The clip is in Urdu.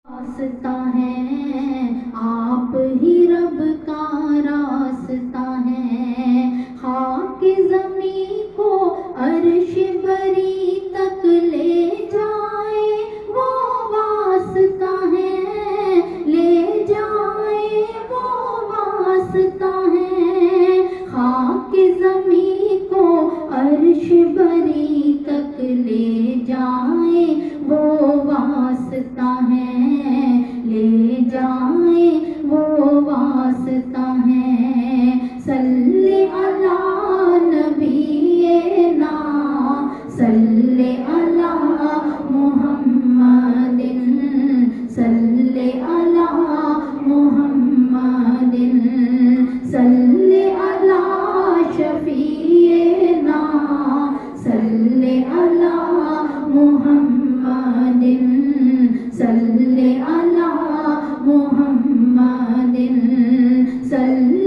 راستہ ہے آپ ہی رب کا راستہ ہے، خاک زمین کو عرش بری تک لے جائے وہ واسطہ ہے، لے جائے وہ واسطہ ہے، خاک زمین کو عرش بری تک لے جائے وہ واسطہ ہے، لے جائے وہ واسطہ ہے۔ صلی علی نبینا، صلی علی محمد، صلی علی محمد، صلی علی شفیعنا، صلی علی محمد، صلی علی محمد، صلی